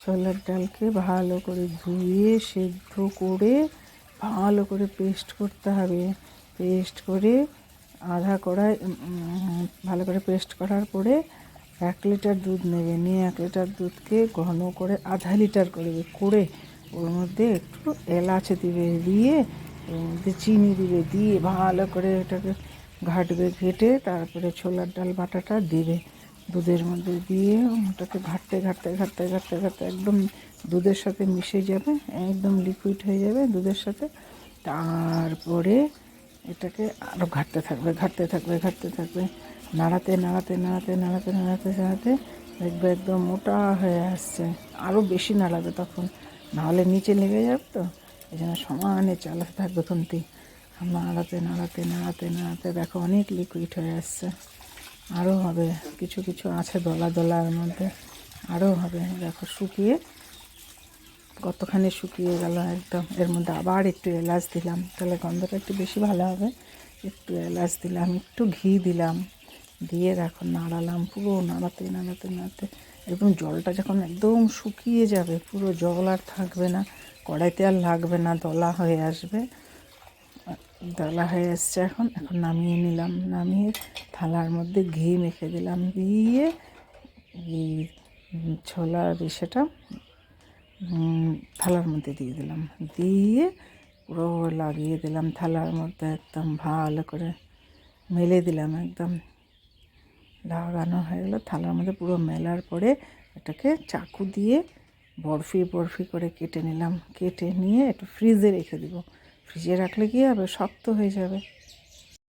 ছোলার ডালকে ভালো করে ধুয়ে সেদ্ধ করে ভালো করে পেস্ট করতে হবে। পেস্ট করে আধা কড়াই ভালো করে পেস্ট করার পরে 1 লিটার দুধ নেবে, নিয়ে 1 লিটার দুধকে ঘন করে আধা লিটার করে ওর মধ্যে একটু এলাচ দিবে, দিয়ে ওর মধ্যে চিনি দিবে, দিয়ে ভালো করে এটাকে ঘাটবে। ঘেটে তারপরে ছোলার ডাল বাটাটা দেবে দুধের মধ্যে, দিয়ে ওটাকে ঘাটতে ঘাটতে ঘাটতে ঘাটতে ঘাটতে একদম দুধের সাথে মিশে যাবে, একদম লিকুইড হয়ে যাবে দুধের সাথে। তারপরে এটাকে আরও ঘাটতে থাকবে ঘাটতে থাকবে ঘাটতে থাকবে, নাড়াতে নাড়াতে নাড়াতে নাড়াতে নাড়াতে নাড়াতে দেখবে একদম মোটা হয়ে আসছে। আরও বেশি নাড়াবে তখন, নাহলে নিচে লেগে যাবে, তো এই জন্য সমানে চালাতে থাকবে খুন্তি। নাড়াতে নাড়াতে নাড়াতে নাড়াতে দেখো অনেক লিকুইড হয়ে আসছে। আরও হবে, কিছু কিছু আছে দলা দলার মধ্যে, আরও হবে। দেখো শুকিয়ে কতখানি শুকিয়ে গেল একদম। এর মধ্যে আবার একটু এলাচ দিলাম, তাহলে গন্ধটা একটু বেশি ভালো হবে। একটু এলাচ দিলাম, একটু ঘি দিলাম, দিয়ে দেখো নাড়ালাম, পুরো নাড়াতে নাড়াতে নাড়াতে একদম জলটা যখন একদম শুকিয়ে যাবে, পুরো জল আর থাকবে না, কড়াইতে আর লাগবে না, দলা হয়ে আসবে। দলা হয়ে এসছে, এখন নামিয়ে নিলাম। নামিয়ে থালার মধ্যে ঘি মেখে দিলাম, দিয়ে ছোলার সেটা থালার মধ্যে দিয়ে দিলাম, দিয়ে পুরো লাগিয়ে দিলাম থালার মধ্যে, একদম ভালো করে মেলে দিলাম। একদম লাগানো হয়ে গেলো থালার মধ্যে, পুরো মেলার পরে এটাকে চাকু দিয়ে বরফি বরফি করে কেটে নিলাম। কেটে নিয়ে একটু ফ্রিজে রেখে দেবো। ফ্রিজে রাখলে কী হবে, শক্ত হয়ে যাবে।